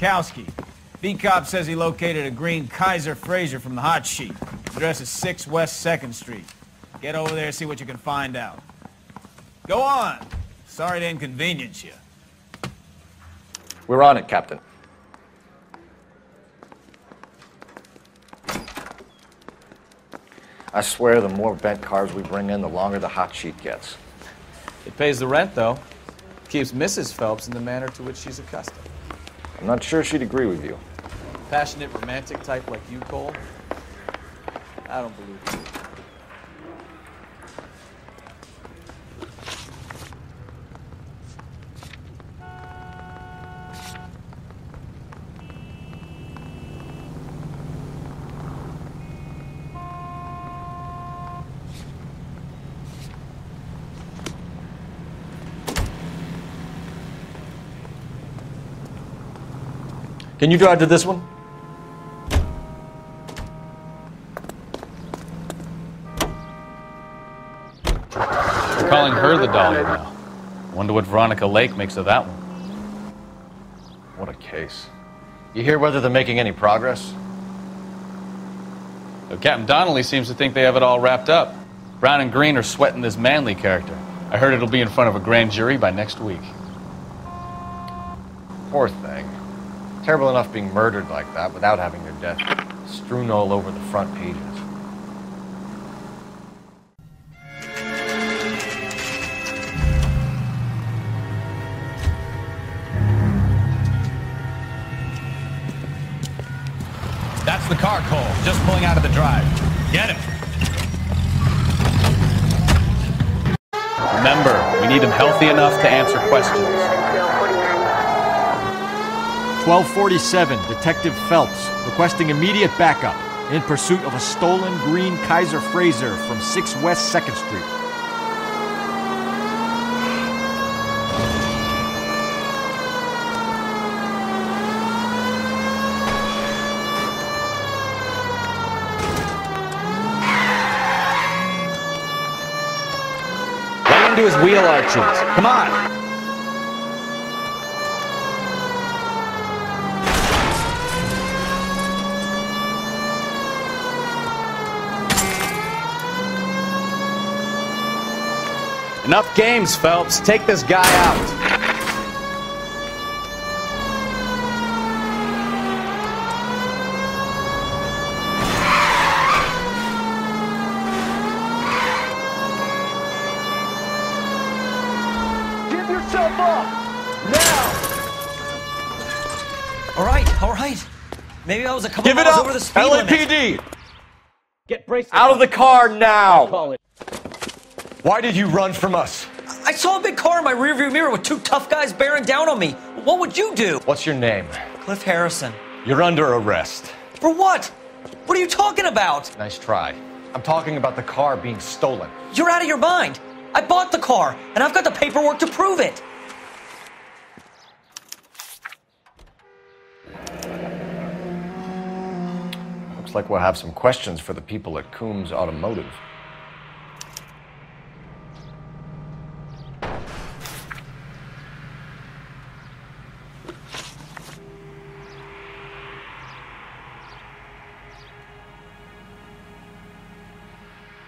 Murkowski. B-Cop says he located a green Kaiser Frazer from the hot sheet. Address is 6 West 2nd Street. Get over there, see what you can find out. Go on. Sorry to inconvenience you. We're on it, Captain. I swear the more bent cars we bring in, the longer the hot sheet gets. It pays the rent, though. Keeps Mrs. Phelps in the manner to which she's accustomed. I'm not sure she'd agree with you. Passionate, romantic type like you, Cole? I don't believe you. Can you drive to this one? They're calling her the Dahlia now. Wonder what Veronica Lake makes of that one. What a case. You hear whether they're making any progress? So Captain Donnelly seems to think they have it all wrapped up. Brown and Green are sweating this Manley character. I heard it'll be in front of a grand jury by next week. Poor thing. Terrible enough being murdered like that without having their death strewn all over the front pages. That's the car, Cole. Just pulling out of the drive. Get him. Remember, we need him healthy enough to answer questions. 1247, Detective Phelps, requesting immediate backup in pursuit of a stolen green Kaiser Frazer from 6 West 2nd Street. Right into his wheel arches. Come on. Enough games, Phelps. Take this guy out. Give yourself up! Now! All right. Maybe I was a couple Give it miles up! over the speed limit. LAPD! Get braced. Out of the car now! Call it. Why did you run from us? I saw a big car in my rearview mirror with 2 tough guys bearing down on me. What would you do? What's your name? Cliff Harrison. You're under arrest. For what? What are you talking about? Nice try. I'm talking about the car being stolen. You're out of your mind. I bought the car, and I've got the paperwork to prove it. Looks like we'll have some questions for the people at Coombs Automotive.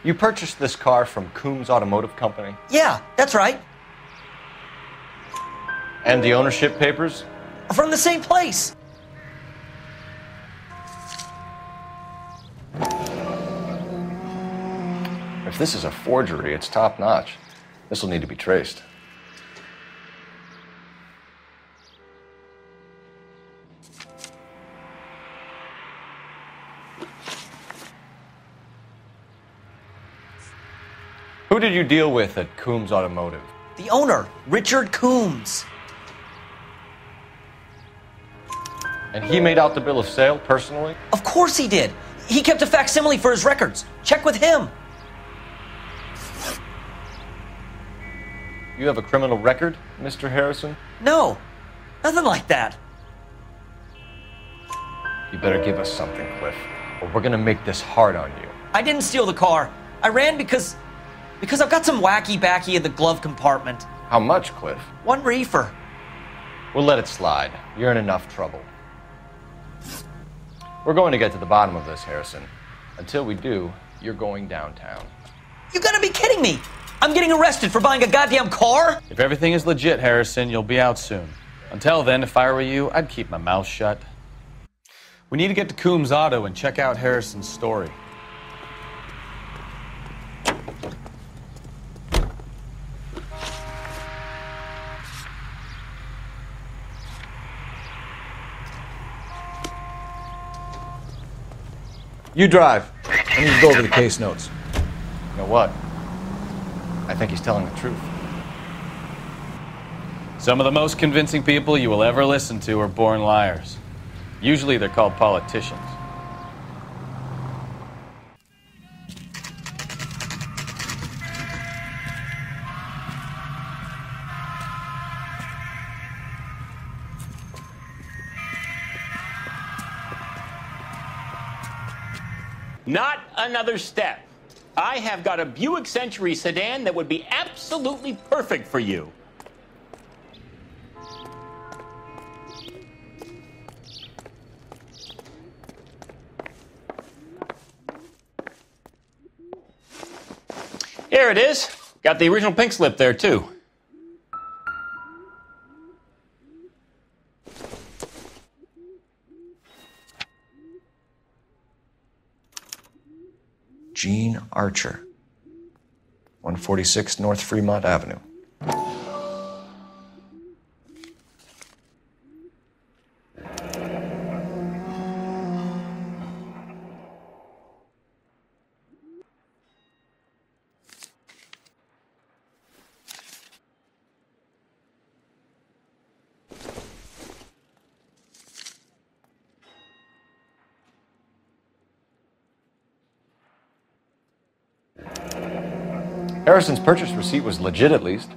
You purchased this car from Coombs Automotive Company? Yeah, that's right. And the ownership papers? From the same place. If this is a forgery, it's top-notch. This will need to be traced. Who did you deal with at Coombs Automotive? The owner, Richard Coombs. And he made out the bill of sale personally? Of course he did. He kept a facsimile for his records. Check with him. You have a criminal record, Mr. Harrison? No, nothing like that. You better give us something, Cliff, or we're gonna make this hard on you. I didn't steal the car. I ran because I've got some wacky backy in the glove compartment. How much, Cliff? 1 reefer. We'll let it slide. You're in enough trouble. We're going to get to the bottom of this, Harrison. Until we do, you're going downtown. You gotta be kidding me! I'm getting arrested for buying a goddamn car? If everything is legit, Harrison, you'll be out soon. Until then, if I were you, I'd keep my mouth shut. We need to get to Coombs Auto and check out Harrison's story. You drive. I need to go over the case notes. You know what? I think he's telling the truth. Some of the most convincing people you will ever listen to are born liars. Usually they're called politicians. Not another step. I have got a Buick Century sedan that would be absolutely perfect for you. Here it is. Got the original pink slip there, too. Gene Archer, 146 North Fremont Avenue. Harrison's purchase receipt was legit, at least.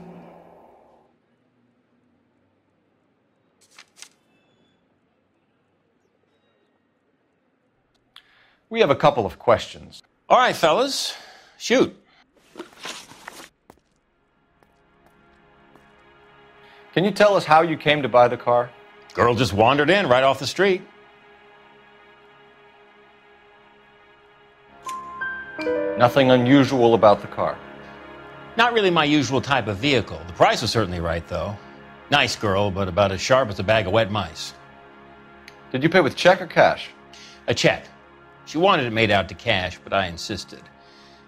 We have a couple of questions. All right, fellas. Shoot. Can you tell us how you came to buy the car? Girl just wandered in right off the street. Nothing unusual about the car. Not really my usual type of vehicle. The price was certainly right, though. Nice girl, but about as sharp as a bag of wet mice. Did you pay with check or cash? A check. She wanted it made out to cash, but I insisted.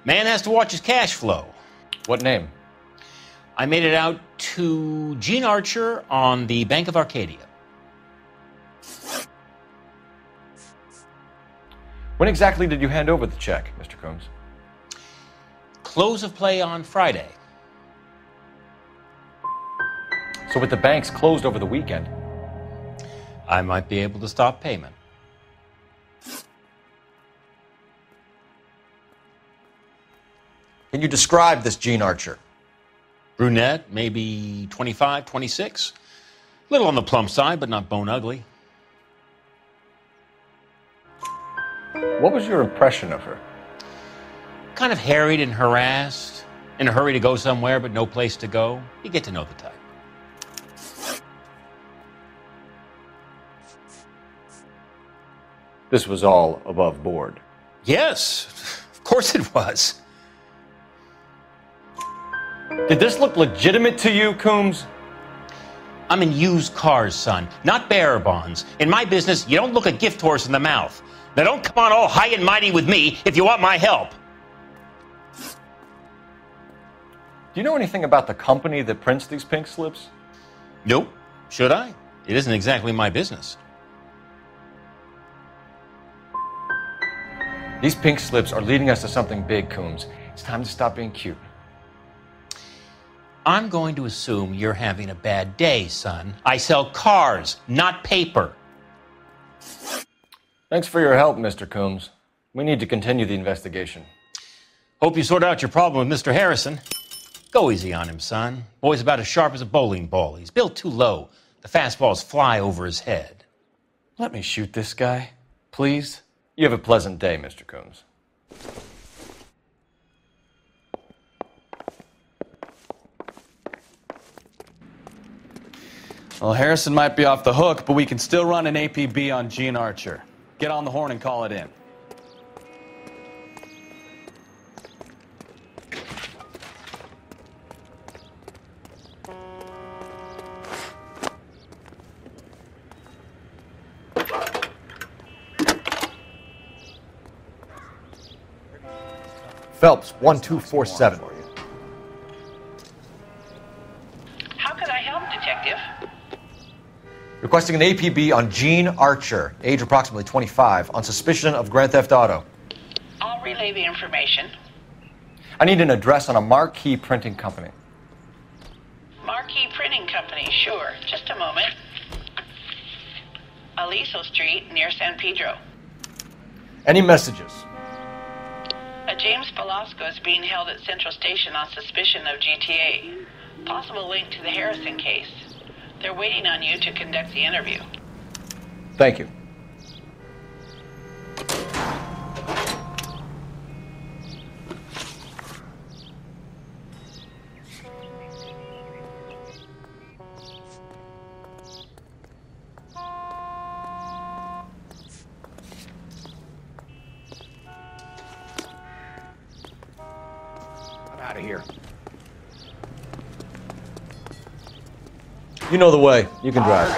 Man has to watch his cash flow. What name? I made it out to Gene Archer on the Bank of Arcadia. When exactly did you hand over the check, Mr. Coombs? Close of play on Friday. So with the banks closed over the weekend, I might be able to stop payment. can you describe this Gene Archer? Brunette, maybe 25, 26. Little on the plump side, but not bone ugly. What was your impression of her? Kind of harried and harassed, in a hurry to go somewhere but no place to go. You get to know the type. This was all above board. Yes, of course it was. Did this look legitimate to you, Coombs? I'm in used cars, son, not bearer bonds. In my business, you don't look a gift horse in the mouth. Now don't come on all high and mighty with me if you want my help. Do you know anything about the company that prints these pink slips? Nope. Should I? It isn't exactly my business. These pink slips are leading us to something big, Coombs. It's time to stop being cute. I'm going to assume you're having a bad day, son. I sell cars, not paper. Thanks for your help, Mr. Coombs. We need to continue the investigation. Hope you sort out your problem with Mr. Harrison. Go easy on him, son. Boy's about as sharp as a bowling ball. He's built too low. The fastballs fly over his head. Let me shoot this guy, please. You have a pleasant day, Mr. Coombs. Well, Harrison might be off the hook, but we can still run an APB on Gene Archer. Get on the horn and call it in. Phelps, 1247. How can I help, Detective? Requesting an APB on Gene Archer, age approximately 25, on suspicion of Grand Theft Auto. I'll relay the information. I need an address on a Marquee Printing Company. Marquee Printing Company, sure. Just a moment. Aliso Street, near San Pedro. Any messages? A James Velasco is being held at Central Station on suspicion of GTA. Possible link to the Harrison case. They're waiting on you to conduct the interview. Thank you. I'm out of here. You know the way. You can drive.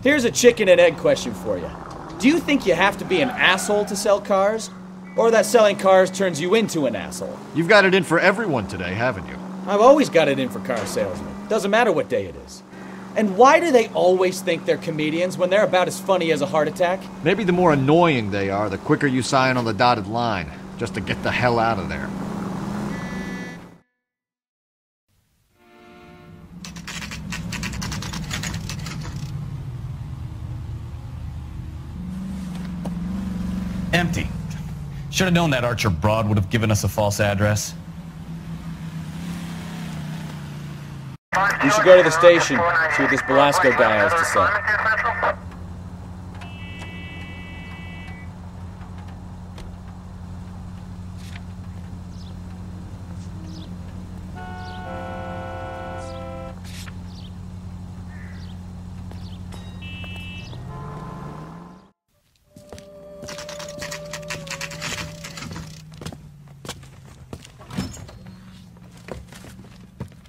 Here's a chicken and egg question for you. Do you think you have to be an asshole to sell cars? Or that selling cars turns you into an asshole? You've got it in for everyone today, haven't you? I've always got it in for car salesmen. Doesn't matter what day it is. And why do they always think they're comedians when they're about as funny as a heart attack? Maybe the more annoying they are, the quicker you sign on the dotted line, just to get the hell out of there. Empty. Should have known that Archer broad would have given us a false address. We should go to the station, see what this Velasco guy has to say.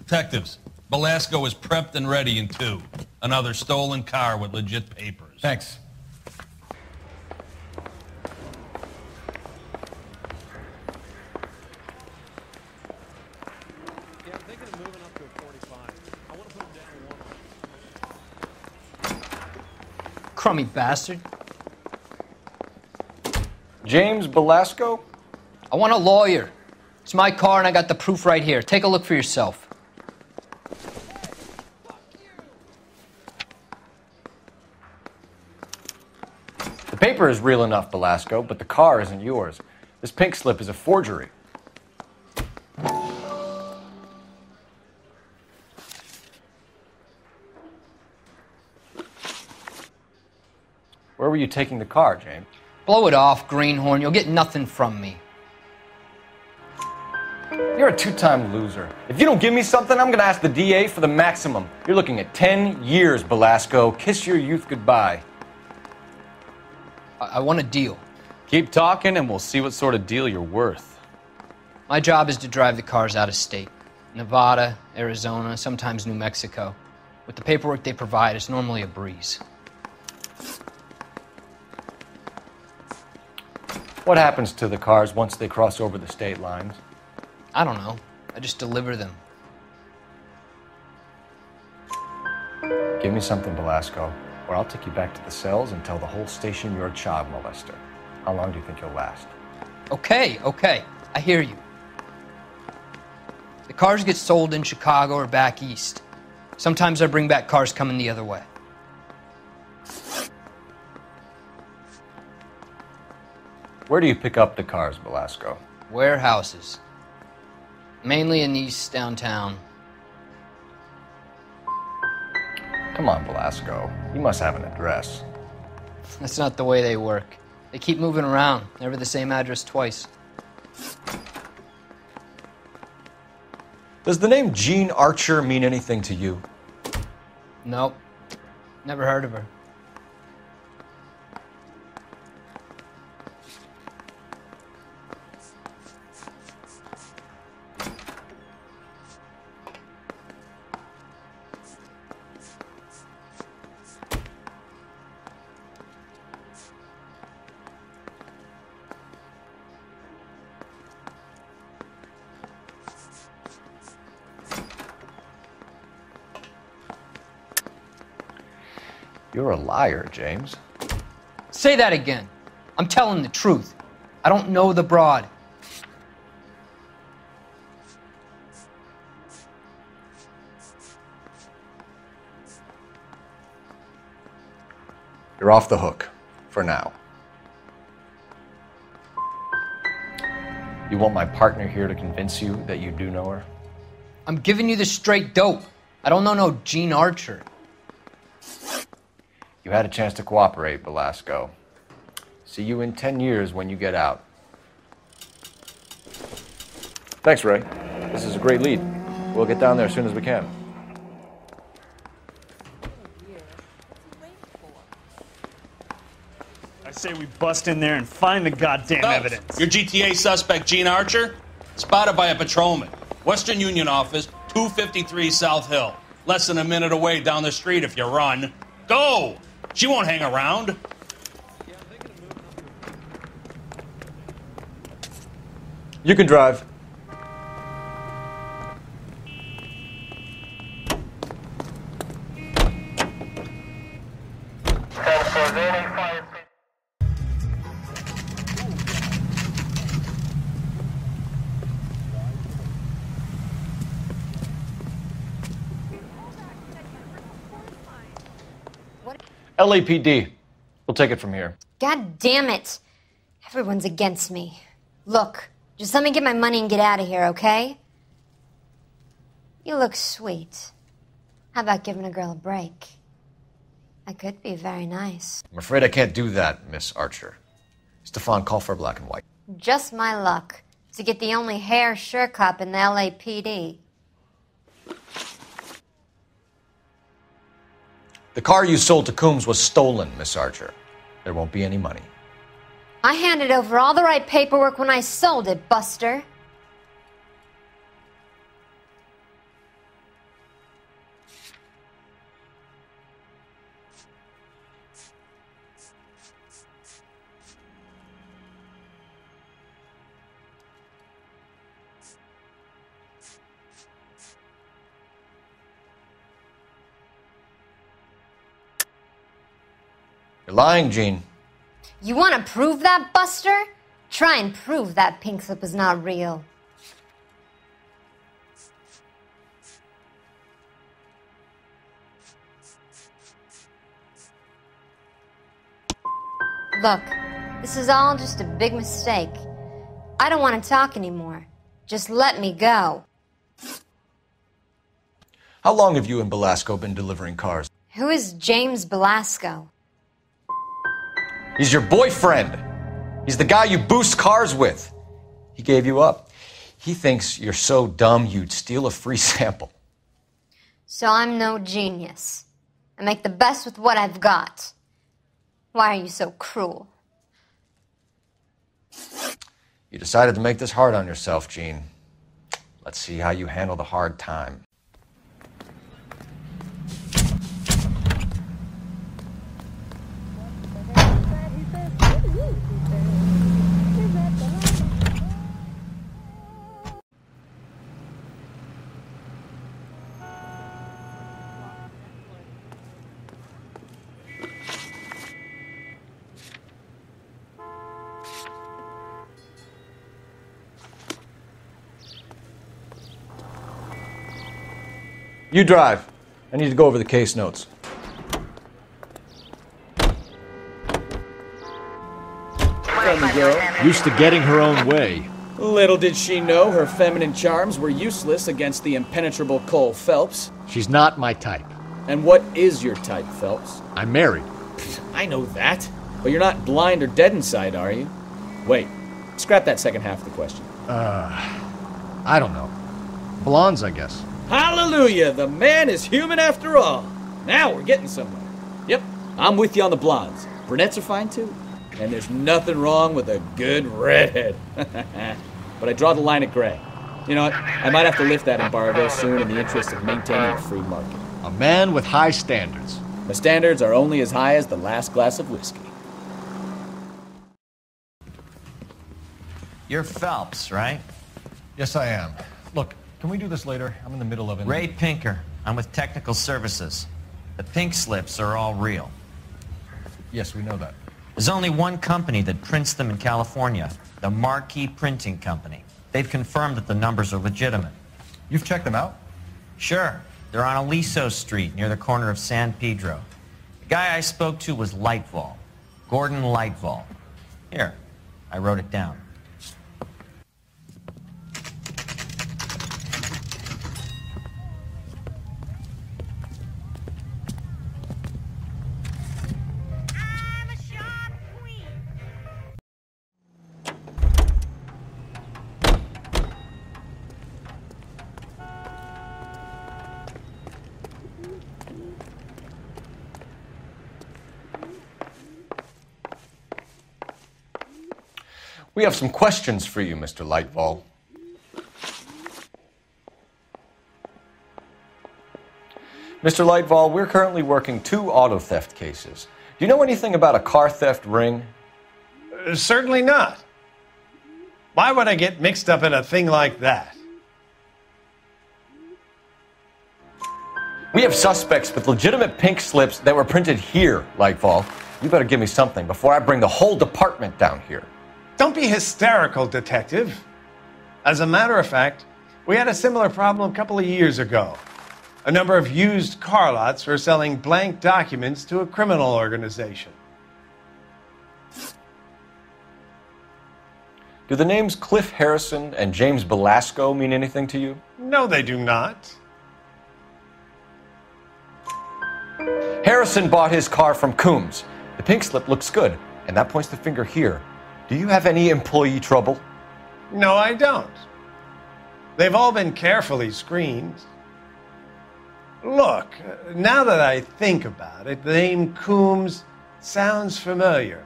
Detectives, Velasco is prepped and ready in 2. Another stolen car with legit papers. Thanks. Yeah, I'm thinking of moving up to a 45. I want to put him down to 1. Crummy bastard. James Velasco? I want a lawyer. It's my car and I got the proof right here. Take a look for yourself. The paper is real enough, Velasco, but the car isn't yours. This pink slip is a forgery. Where were you taking the car, James? Blow it off, greenhorn. You'll get nothing from me. You're a two-time loser. If you don't give me something, I'm gonna ask the DA for the maximum. You're looking at 10 years, Velasco. Kiss your youth goodbye. I want a deal. Keep talking and we'll see what sort of deal you're worth. My job is to drive the cars out of state. Nevada, Arizona, sometimes New Mexico. With the paperwork they provide, it's normally a breeze. What happens to the cars once they cross over the state lines? I don't know. I just deliver them. Give me something, Velasco, or I'll take you back to the cells and tell the whole station you're a child molester. How long do you think you'll last? Okay. I hear you. The cars get sold in Chicago or back east. Sometimes I bring back cars coming the other way. Where do you pick up the cars, Velasco? Warehouses. Mainly in East downtown. Come on, Velasco. You must have an address. That's not the way they work. They keep moving around, never the same address twice. Does the name Jean Archer mean anything to you? Nope. Never heard of her. You're a liar, James. Say that again. I'm telling the truth. I don't know the broad. You're off the hook. For now. You want my partner here to convince you that you do know her? I'm giving you the straight dope. I don't know no Gene Archer. You had a chance to cooperate, Belasco. See you in 10 years when you get out. Thanks, Ray. This is a great lead. We'll get down there as soon as we can. I say we bust in there and find the goddamn evidence. Your GTA suspect, Gene Archer, spotted by a patrolman. Western Union office, 253 South Hill. Less than a minute away down the street if you run. Go! She won't hang around. You can drive. LAPD. We'll take it from here. God damn it. Everyone's against me. Look, just let me get my money and get out of here, okay? You look sweet. How about giving a girl a break? I could be very nice. I'm afraid I can't do that, Miss Archer. Stefan, call for black and white. Just my luck to get the only hair sure cop in the LAPD. The car you sold to Coombs was stolen, Miss Archer. There won't be any money. I handed over all the right paperwork when I sold it, Buster. You're lying, Gene. You want to prove that, Buster? Try and prove that pink slip is not real. Look, this is all just a big mistake. I don't want to talk anymore. Just let me go. How long have you and Belasco been delivering cars? Who is James Belasco? He's your boyfriend. He's the guy you boost cars with. He gave you up. He thinks you're so dumb you'd steal a free sample. So I'm no genius. I make the best with what I've got. Why are you so cruel? You decided to make this hard on yourself, Gene. Let's see how you handle the hard time. You drive. I need to go over the case notes. Friendly girl. Used to getting her own way. Little did she know her feminine charms were useless against the impenetrable Cole Phelps. She's not my type. And what is your type, Phelps? I'm married. I know that. But you're not blind or dead inside, are you? Wait, scrap that second half of the question. I don't know. Blondes, I guess. Hallelujah! The man is human after all. Now we're getting somewhere. Yep, I'm with you on the blondes. Brunettes are fine too. And there's nothing wrong with a good redhead. But I draw the line at gray. You know what? I might have to lift that embargo soon in the interest of maintaining a free market. A man with high standards. My standards are only as high as the last glass of whiskey. You're Phelps, right? Yes, I am. Look, can we do this later? I'm in the middle of it. Ray Pinker. I'm with Technical Services. The pink slips are all real. Yes, we know that. There's only one company that prints them in California, the Marquee Printing Company. They've confirmed that the numbers are legitimate. You've checked them out? Sure. They're on Aliso Street, near the corner of San Pedro. The guy I spoke to was Lightval. Gordon Lightval. Here, I wrote it down. We have some questions for you, Mr. Lightval. Mr. Lightval, we're currently working 2 auto theft cases. Do you know anything about a car theft ring? Certainly not. Why would I get mixed up in a thing like that? We have suspects with legitimate pink slips that were printed here, Lightval. You better give me something before I bring the whole department down here. Don't be hysterical, Detective. As a matter of fact, we had a similar problem a couple of years ago. A number of used car lots were selling blank documents to a criminal organization. Do the names Cliff Harrison and James Belasco mean anything to you? No, they do not. Harrison bought his car from Coombs. The pink slip looks good, and that points the finger here. Do you have any employee trouble? No, I don't. They've all been carefully screened. Look, now that I think about it, the name Coombs sounds familiar.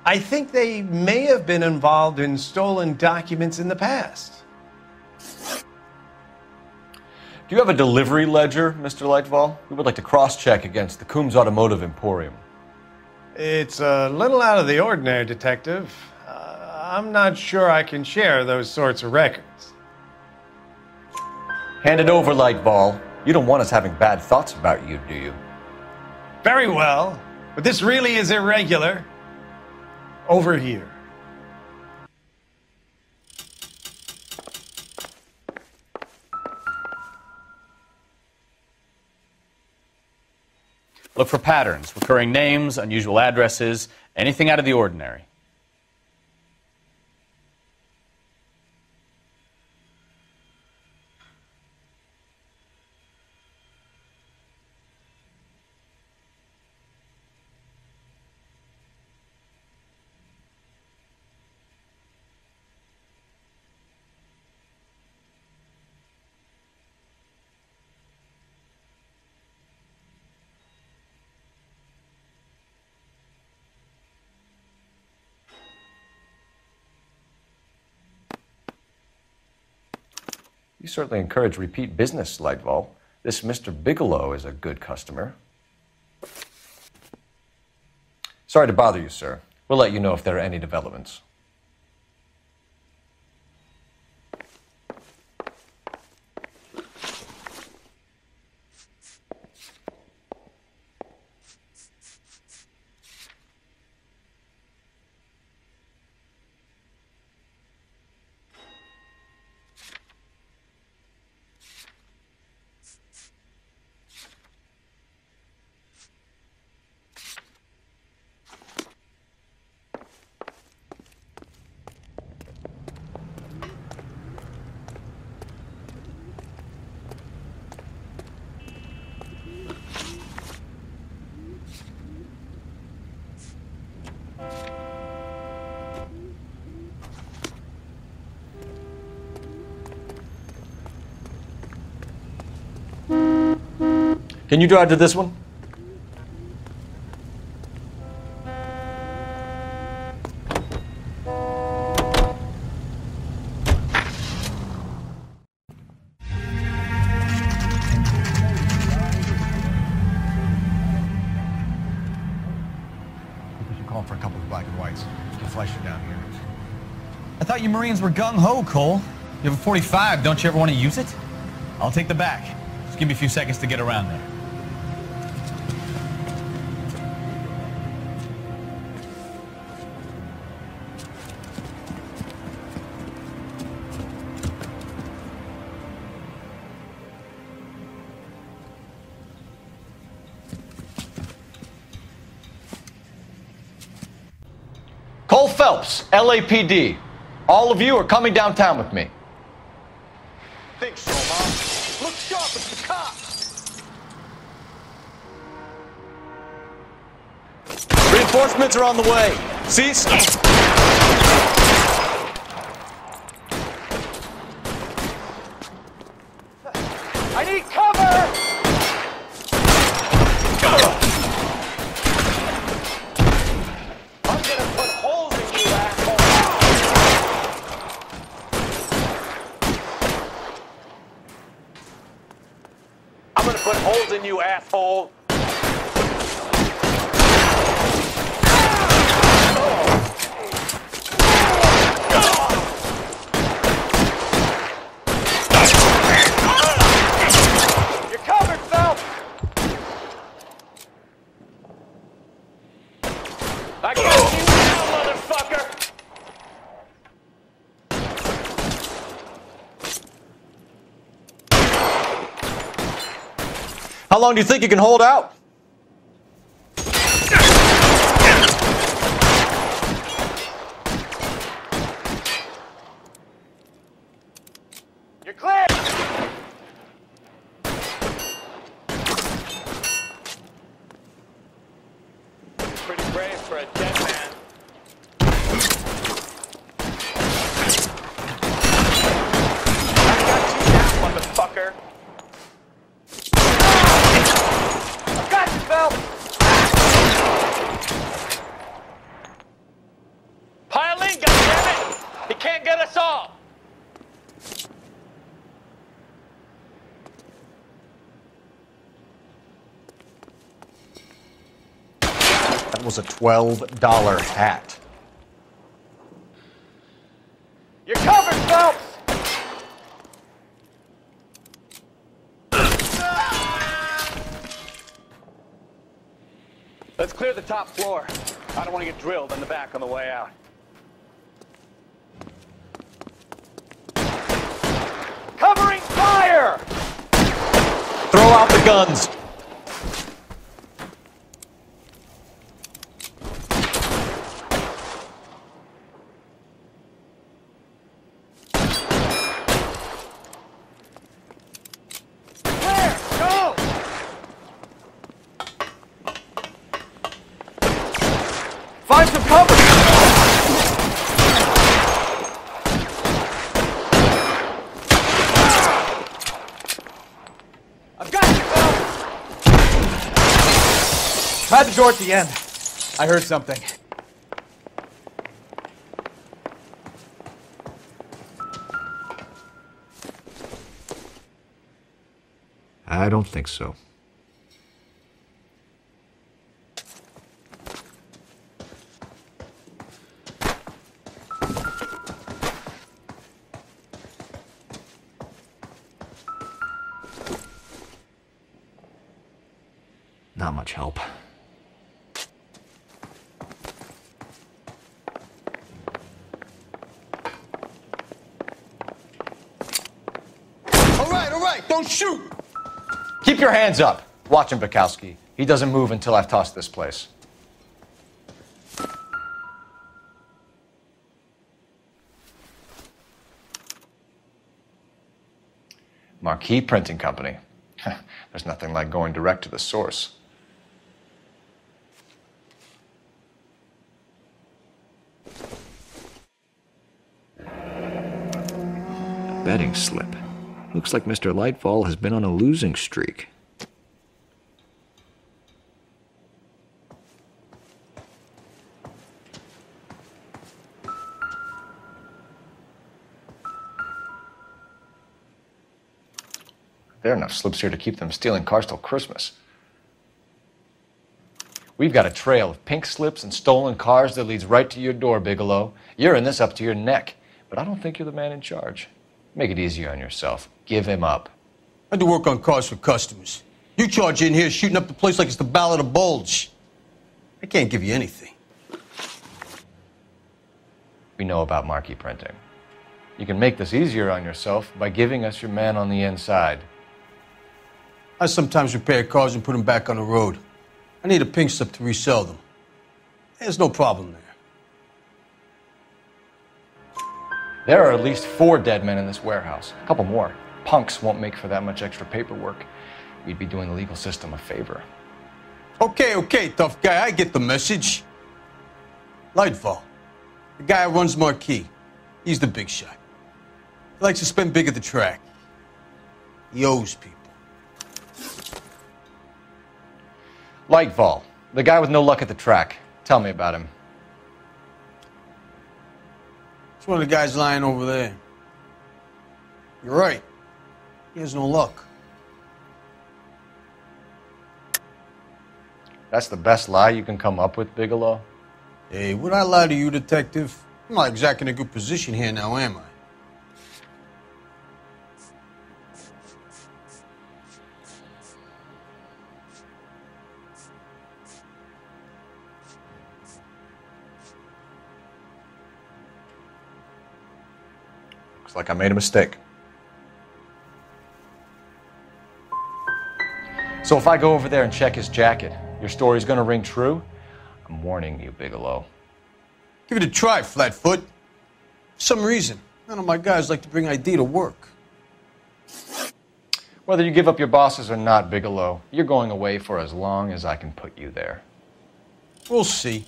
I think they may have been involved in stolen documents in the past. Do you have a delivery ledger, Mr. Lightval? We would like to cross-check against the Coombs Automotive Emporium. It's a little out of the ordinary, Detective. I'm not sure I can share those sorts of records. Hand it over, Lightval. You don't want us having bad thoughts about you, do you? Very well, but this really is irregular. Over here. Look for patterns, recurring names, unusual addresses, anything out of the ordinary. You certainly encourage repeat business, Lightval. This Mr. Bigelow is a good customer. Sorry to bother you, sir. We'll let you know if there are any developments. Can you drive to this one? Call for a couple of black and whites. Get Fleischer down here. I thought you Marines were gung-ho, Cole. You have a 45. Don't you ever want to use it? I'll take the back. Just give me a few seconds to get around there. Phelps, LAPD. All of you are coming downtown with me. Think so, Mom. Look sharp, it's the cops. Reinforcements are on the way. Cease. I need cover! I'm gonna put holes in you, asshole! I'm gonna put holes in you, asshole! You're covered, Phelps! I got you now, motherfucker! How long do you think you can hold out? You're clear! Pretty brave for a dead man. I got you now, motherfucker! I got you, Phelps! Pile in, goddammit! He can't get us all! That was a $12 hat. You're covered, Phelps! Let's clear the top floor. I don't want to get drilled in the back on the way out. Covering fire! Throw out the guns. Clear! Go! Find some cover. I've got you, Phelps! Had the door at the end. I heard something. I don't think so. Not much help. All right, don't shoot! Keep your hands up. Watch him, Bukowski. He doesn't move until I've tossed this place. Marquee Printing Company. There's nothing like going direct to the source. Betting slip. Looks like Mr. Lightfall has been on a losing streak. There are enough slips here to keep them stealing cars till Christmas. We've got a trail of pink slips and stolen cars that leads right to your door, Bigelow. You're in this up to your neck, but I don't think you're the man in charge. Make it easier on yourself. Give him up. I do work on cars for customers. You charge in here shooting up the place like it's the Ballad of Bulge. I can't give you anything. We know about marquee printing. You can make this easier on yourself by giving us your man on the inside. I sometimes repair cars and put them back on the road. I need a pink slip to resell them. There's no problem there. There are at least 4 dead men in this warehouse. A couple more. Punks won't make for that much extra paperwork. We'd be doing the legal system a favor. Okay, tough guy. I get the message. Lightfall, the guy who runs Marquis. He's the big shot. He likes to spend big at the track. He owes people. Lightfall, the guy with no luck at the track. Tell me about him. It's one of the guys lying over there. You're right. He has no luck. That's the best lie you can come up with, Bigelow? Hey, would I lie to you, detective? I'm not exactly in a good position here now, am I? Looks like I made a mistake. So if I go over there and check his jacket, your story's gonna ring true? I'm warning you, Bigelow. Give it a try, Flatfoot. For some reason, none of my guys like to bring ID to work. Whether you give up your bosses or not, Bigelow, you're going away for as long as I can put you there. We'll see.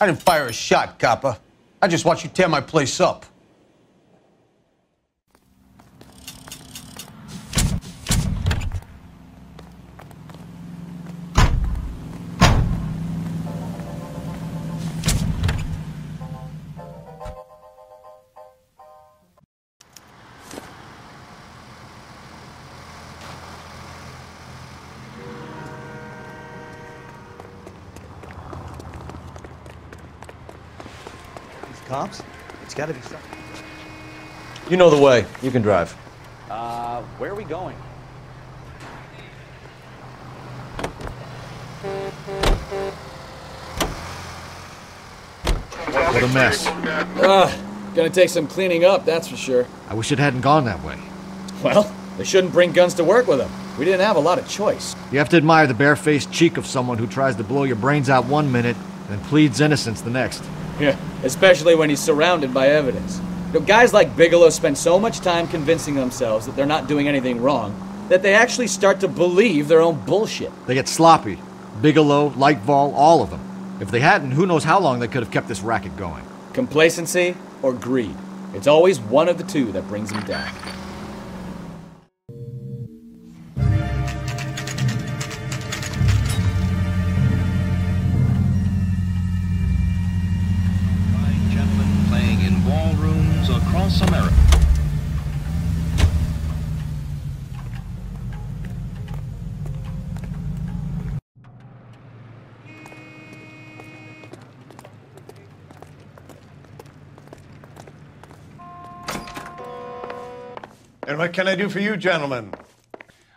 I didn't fire a shot, copper. I just watched you tear my place up. Cops? It's gotta be something. You know the way. You can drive. Where are we going? What a mess. Gonna take some cleaning up, that's for sure. I wish it hadn't gone that way. Well, they shouldn't bring guns to work with them. We didn't have a lot of choice. You have to admire the barefaced cheek of someone who tries to blow your brains out one minute and pleads innocence the next. Yeah, especially when he's surrounded by evidence. You know, guys like Bigelow spend so much time convincing themselves that they're not doing anything wrong that they actually start to believe their own bullshit. They get sloppy. Bigelow, Lightfall, all of them. If they hadn't, who knows how long they could have kept this racket going. Complacency or greed. It's always one of the two that brings them down. Across America. And what can I do for you, gentlemen?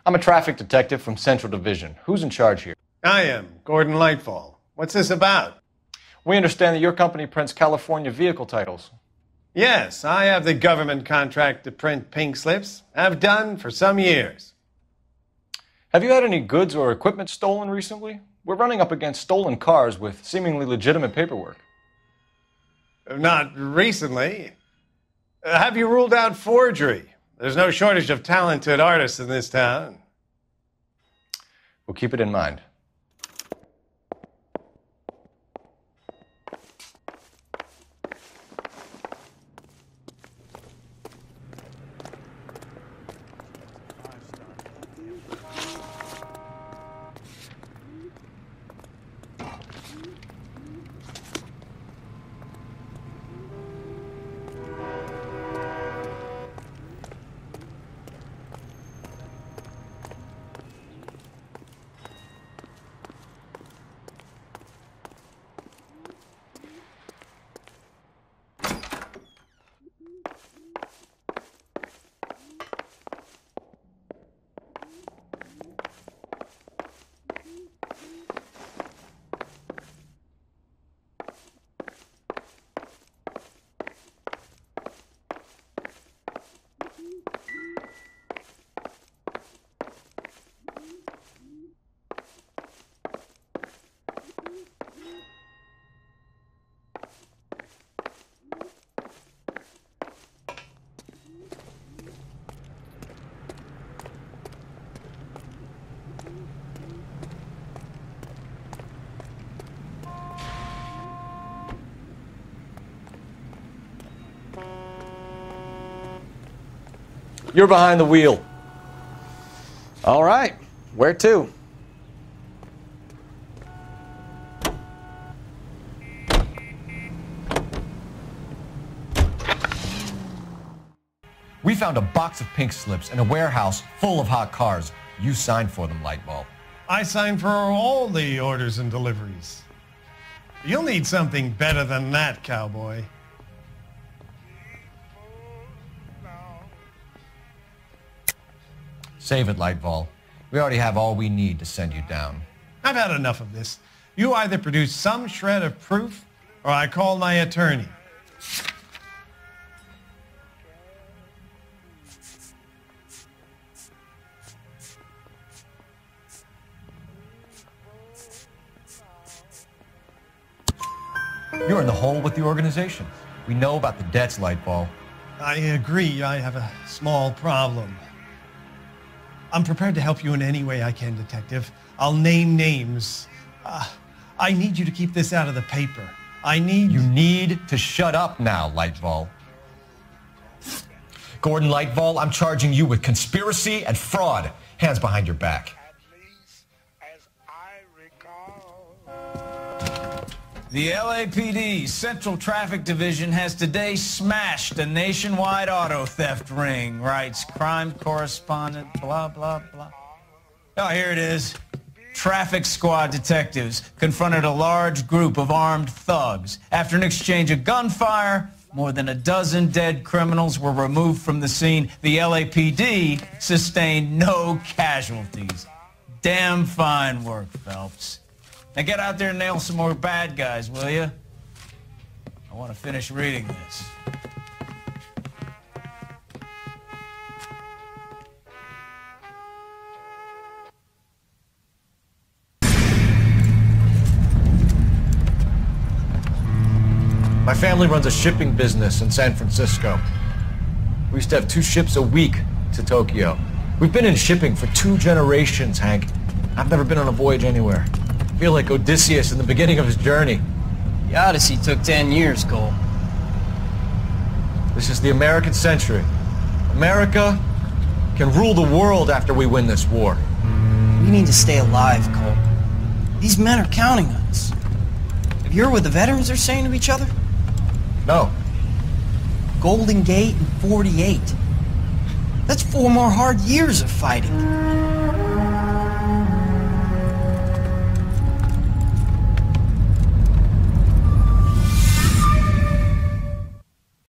I'm a traffic detective from Central Division. Who's in charge here? I am, Gordon Lightfall. What's this about? We understand that your company prints California vehicle titles. Yes, I have the government contract to print pink slips. I've done for some years. Have you had any goods or equipment stolen recently? We're running up against stolen cars with seemingly legitimate paperwork. Not recently. Have you ruled out forgery? There's no shortage of talented artists in this town. We'll keep it in mind. You're behind the wheel. All right. Where to? We found a box of pink slips in a warehouse full of hot cars. You signed for them, Lightbulb. I signed for all the orders and deliveries. You'll need something better than that, cowboy. Save it, Lightbulb. We already have all we need to send you down. I've had enough of this. You either produce some shred of proof, or I call my attorney. You're in the hole with the organization. We know about the debts, Lightbulb. I agree. I have a small problem. I'm prepared to help you in any way I can, Detective. I'll name names. I need you to keep this out of the paper. You need to shut up now, Lightbulb. Gordon Lightbulb, I'm charging you with conspiracy and fraud. Hands behind your back. The LAPD Central Traffic Division has today smashed a nationwide auto theft ring, writes crime correspondent, blah, blah, blah. Oh, here it is. Traffic squad detectives confronted a large group of armed thugs. After an exchange of gunfire, more than a dozen dead criminals were removed from the scene. The LAPD sustained no casualties. Damn fine work, Phelps. Now get out there and nail some more bad guys, will you? I want to finish reading this. My family runs a shipping business in San Francisco. We used to have 2 ships a week to Tokyo. We've been in shipping for 2 generations, Hank. I've never been on a voyage anywhere. I feel like Odysseus in the beginning of his journey. The Odyssey took 10 years, Cole. This is the American century. America can rule the world after we win this war. We need to stay alive, Cole. These men are counting on us. Have you heard what the veterans are saying to each other? No. Golden Gate and 48. That's 4 more hard years of fighting.